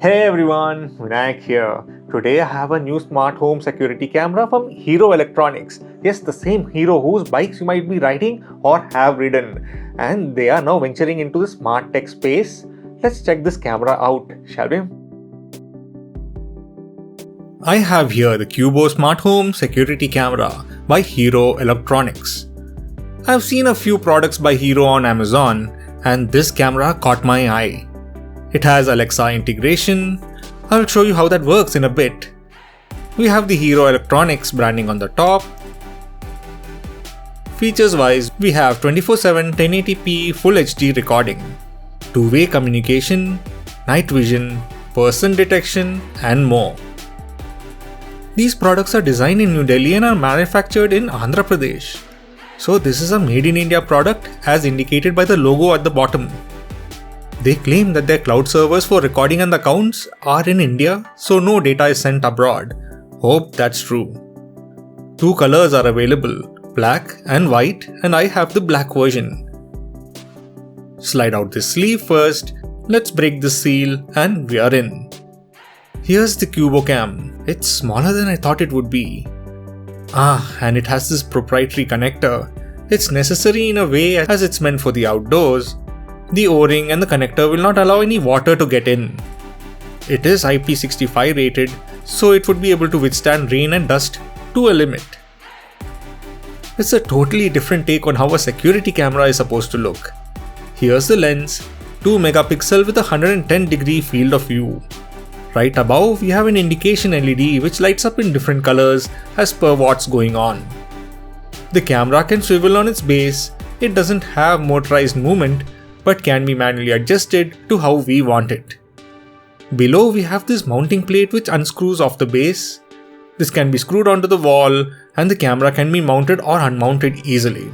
Hey everyone, Vinayak here. Today I have a new smart home security camera from Hero Electronics. Yes, the same Hero whose bikes you might be riding or have ridden. And they are now venturing into the smart tech space. Let's check this camera out, shall we? I have here the Cubo Smart Home Security Camera by Hero Electronics. I've seen a few products by Hero on Amazon and this camera caught my eye. It has Alexa integration. I'll show you how that works in a bit. We have the Hero Electronics branding on the top. Features wise, we have 24/7 1080p Full HD recording, two-way communication, night vision, person detection, and more. These products are designed in New Delhi and are manufactured in Andhra Pradesh. So this is a made in India product as indicated by the logo at the bottom. They claim that their cloud servers for recording and accounts are in India, so no data is sent abroad. Hope that's true. Two colors are available, black and white, and I have the black version. Slide out this sleeve first, let's break the seal and we are in. Here's the CuboCam. It's smaller than I thought it would be. And it has this proprietary connector. It's necessary in a way as it's meant for the outdoors. The O-ring and the connector will not allow any water to get in. It is IP65 rated, so it would be able to withstand rain and dust to a limit. It's a totally different take on how a security camera is supposed to look. Here's the lens, 2 megapixel with a 110-degree field of view. Right above, we have an indication LED which lights up in different colors as per what's going on. The camera can swivel on its base. It doesn't have motorized movement, but can be manually adjusted to how we want it. Below we have this mounting plate which unscrews off the base. This can be screwed onto the wall and the camera can be mounted or unmounted easily.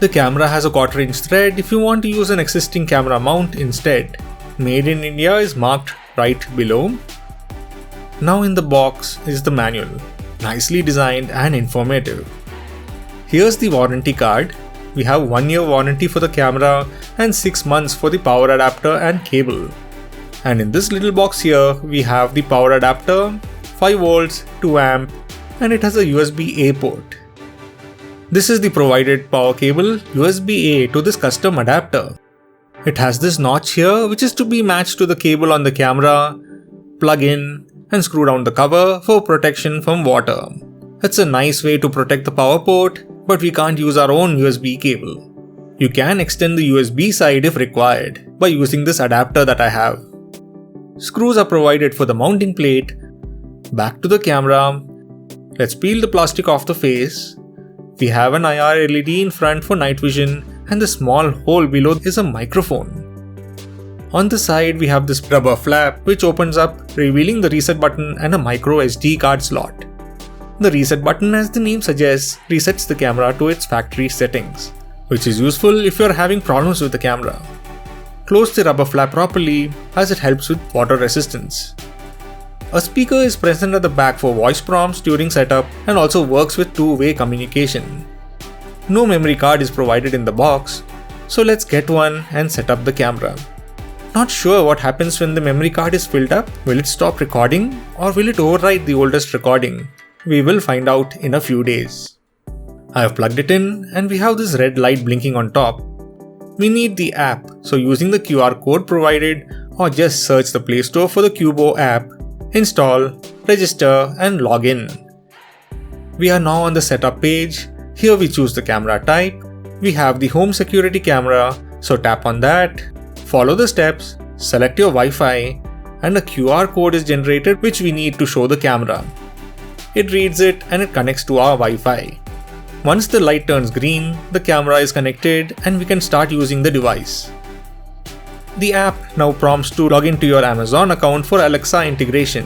The camera has a 1/4 inch thread if you want to use an existing camera mount instead. Made in India is marked right below. Now in the box is the manual, nicely designed and informative. Here's the warranty card. We have 1-year warranty for the camera and 6 months for the power adapter and cable. And in this little box here, we have the power adapter, 5 volts, 2 amp, and it has a USB-A port. This is the provided power cable USB-A to this custom adapter. It has this notch here which is to be matched to the cable on the camera, plug in, and screw down the cover for protection from water. It's a nice way to protect the power port, but we can't use our own USB cable. You can extend the USB side if required by using this adapter that I have. Screws are provided for the mounting plate. Back to the camera. Let's peel the plastic off the face. We have an IR LED in front for night vision and the small hole below is a microphone. On the side we have this rubber flap which opens up, revealing the reset button and a micro SD card slot. The reset button, as the name suggests, resets the camera to its factory settings, which is useful if you are having problems with the camera. Close the rubber flap properly as it helps with water resistance. A speaker is present at the back for voice prompts during setup and also works with two-way communication. No memory card is provided in the box, so let's get one and set up the camera. Not sure what happens when the memory card is filled up. Will it stop recording or will it overwrite the oldest recording? We will find out in a few days. I have plugged it in and we have this red light blinking on top. We need the app, so using the QR code provided or just search the Play Store for the Cubo app, install, register and log in. We are now on the setup page. Here we choose the camera type. We have the home security camera, so tap on that, follow the steps, select your Wi-Fi and a QR code is generated which we need to show the camera. It reads it and it connects to our Wi-Fi. Once the light turns green, the camera is connected and we can start using the device. The app now prompts to log into your Amazon account for Alexa integration.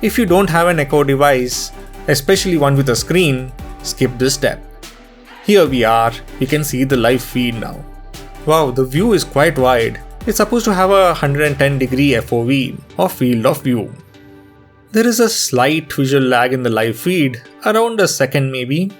If you don't have an Echo device, especially one with a screen, skip this step. Here we are, you can see the live feed now. Wow, the view is quite wide. It's supposed to have a 110-degree FOV or field of view. There is a slight visual lag in the live feed, around a second maybe.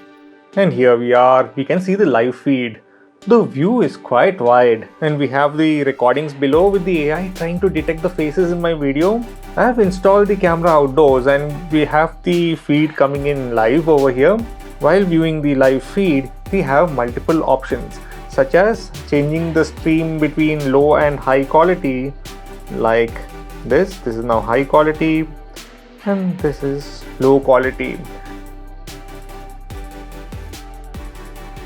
And here we are, we can see the live feed. The view is quite wide, and we have the recordings below with the AI trying to detect the faces in my video. I have installed the camera outdoors and we have the feed coming in live over here. While viewing the live feed, we have multiple options such as changing the stream between low and high quality, like this. This is now high quality and this is low quality.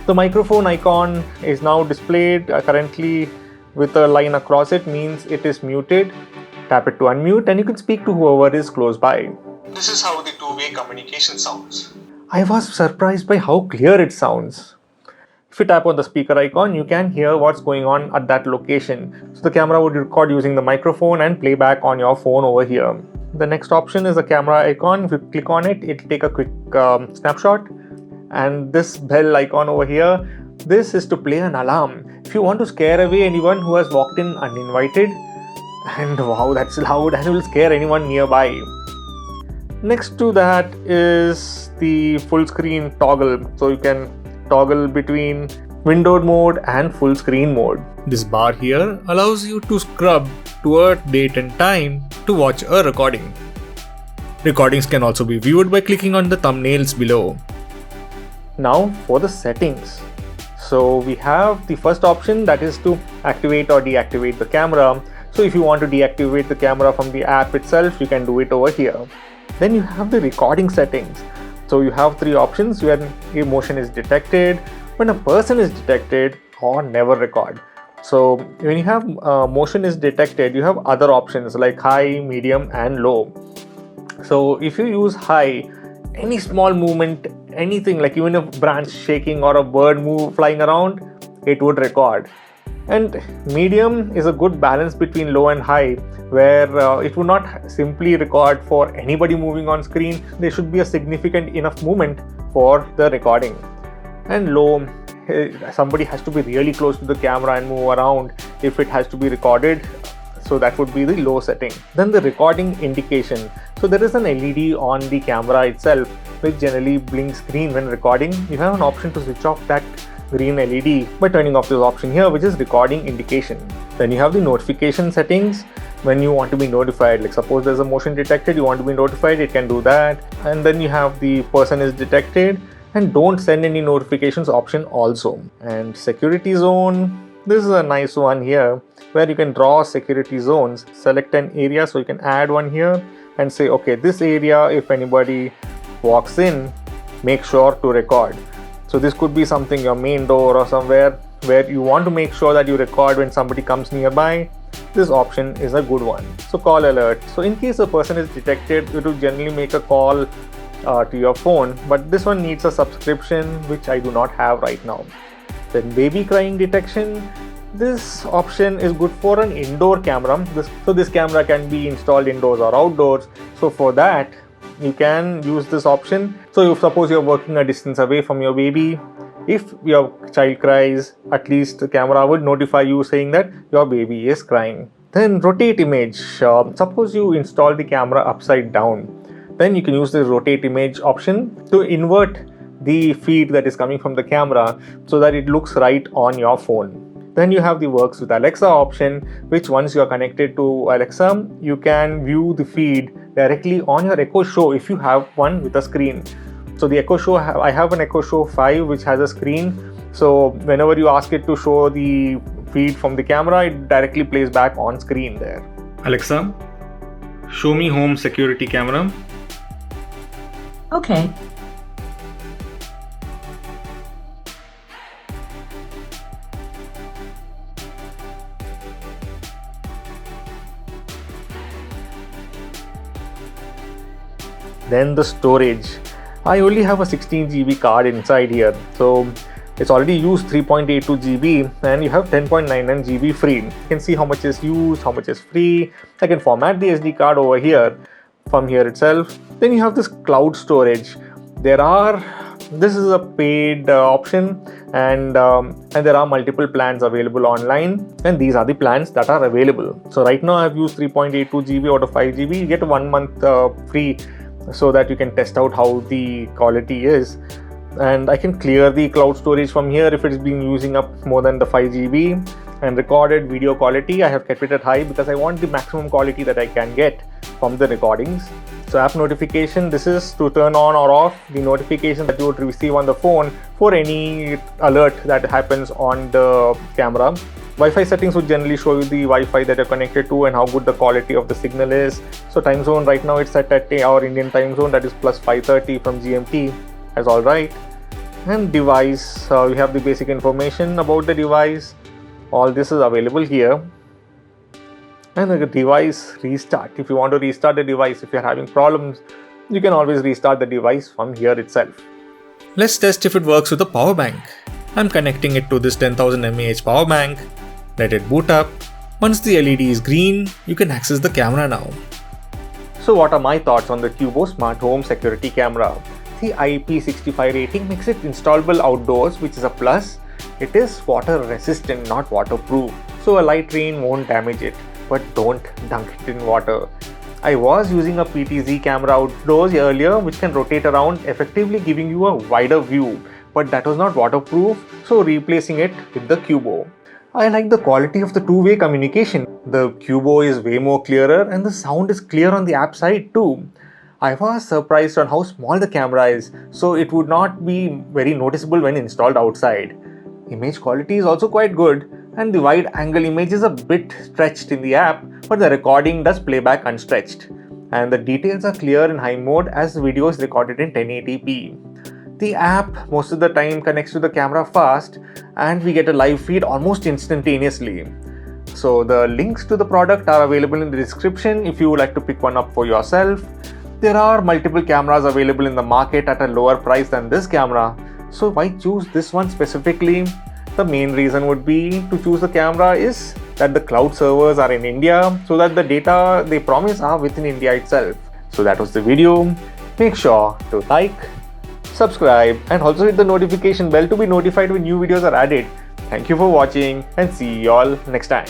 The microphone icon is now displayed currently with a line across it, means it is muted. Tap it to unmute and you can speak to whoever is close by. This is how the two-way communication sounds. I was surprised by how clear it sounds. If you tap on the speaker icon, you can hear what's going on at that location. So the camera would record using the microphone and play back on your phone over here. The next option is the camera icon. If you click on it, it'll take a quick snapshot. And this bell icon over here, this is to play an alarm. If you want to scare away anyone who has walked in uninvited, and wow, that's loud and will scare anyone nearby. Next to that is the full screen toggle. So you can toggle between windowed mode and full screen mode. This bar here allows you to scrub toward date and time to watch a recording. Recordings can also be viewed by clicking on the thumbnails below. Now for the settings. So we have the first option, that is to activate or deactivate the camera. So if you want to deactivate the camera from the app itself, you can do it over here. Then you have the recording settings. So you have three options where motion is detected, when a person is detected, or never record. So when you have motion is detected, you have other options like high, medium and low. So if you use high, any small movement, anything like even a branch shaking or a bird flying around, it would record. And medium is a good balance between low and high, where it would not simply record for anybody moving on screen. There should be a significant enough movement for the recording. And low, somebody has to be really close to the camera and move around if it has to be recorded. So that would be the low setting. Then the recording indication. So there is an LED on the camera itself which generally blinks green when recording. You have an option to switch off that green LED by turning off this option here, which is recording indication. Then you have the notification settings. When you want to be notified, like suppose there's a motion detected, you want to be notified, it can do that. And then you have the person is detected and don't send any notifications option also. And security zone. This is a nice one here where you can draw security zones, select an area, so you can add one here and say, okay, this area, if anybody walks in, make sure to record. So this could be something, your main door or somewhere where you want to make sure that you record when somebody comes nearby. This option is a good one. So call alert. So in case a person is detected, it will generally make a call to your phone, but this one needs a subscription, which I do not have right now. Then baby crying detection. This option is good for an indoor camera. This camera can be installed indoors or outdoors. So for that, you can use this option. So if suppose you're working a distance away from your baby, if your child cries, at least the camera would notify you saying that your baby is crying. Then rotate image. Suppose you install the camera upside down, then you can use the rotate image option to invert the feed that is coming from the camera so that it looks right on your phone. Then you have the works with Alexa option, which once you are connected to Alexa, you can view the feed directly on your Echo Show if you have one with a screen. So the Echo Show, I have an Echo Show 5 which has a screen. So whenever you ask it to show the feed from the camera, it directly plays back on screen there. Alexa, show me home security camera. Okay. Then the storage. I only have a 16 GB card inside here, so it's already used 3.82 GB and you have 10.99 GB free. You can see how much is used, how much is free. I can format the SD card over here from here itself. Then you have this cloud storage. This is a paid option, and there are multiple plans available online, and these are the plans that are available. So right now I've used 3.82 GB out of 5 GB. You get 1 month free, so that you can test out how the quality is. and I can clear the cloud storage from here if it's been using up more than the 5 GB. And recorded video quality, I have kept it at high because I want the maximum quality that I can get from the recordings. So app notification, this is to turn on or off the notification that you would receive on the phone for any alert that happens on the camera. Wi-Fi settings would generally show you the Wi-Fi that you're connected to and how good the quality of the signal is. So time zone, right now it's set at our Indian time zone, that is plus 5:30 from GMT. That's all right. And device, we have the basic information about the device. All this is available here. And the device restart, if you want to restart the device, if you're having problems, you can always restart the device from here itself. Let's test if it works with a power bank. I'm connecting it to this 10,000 mAh power bank. Let it boot up. Once the LED is green, you can access the camera now. So what are my thoughts on the Cubo Smart Home Security Camera? The IP65 rating makes it installable outdoors, which is a plus. It is water resistant, not waterproof, so a light rain won't damage it, but don't dunk it in water. I was using a PTZ camera outdoors earlier, which can rotate around, effectively giving you a wider view, but that was not waterproof, so replacing it with the Cubo. I like the quality of the two-way communication. The Cubo is way more clearer and the sound is clear on the app side too. I was surprised on how small the camera is, so it would not be very noticeable when installed outside. Image quality is also quite good, and the wide angle image is a bit stretched in the app, but the recording does playback unstretched. And the details are clear in high mode as the video is recorded in 1080p. The app most of the time connects to the camera fast, and we get a live feed almost instantaneously. So the links to the product are available in the description if you would like to pick one up for yourself. There are multiple cameras available in the market at a lower price than this camera. So why choose this one specifically? The main reason would be to choose the camera is that the cloud servers are in India, so that the data they promise are within India itself. So that was the video. Make sure to like, subscribe, and also hit the notification bell to be notified when new videos are added. Thank you for watching and see you all next time.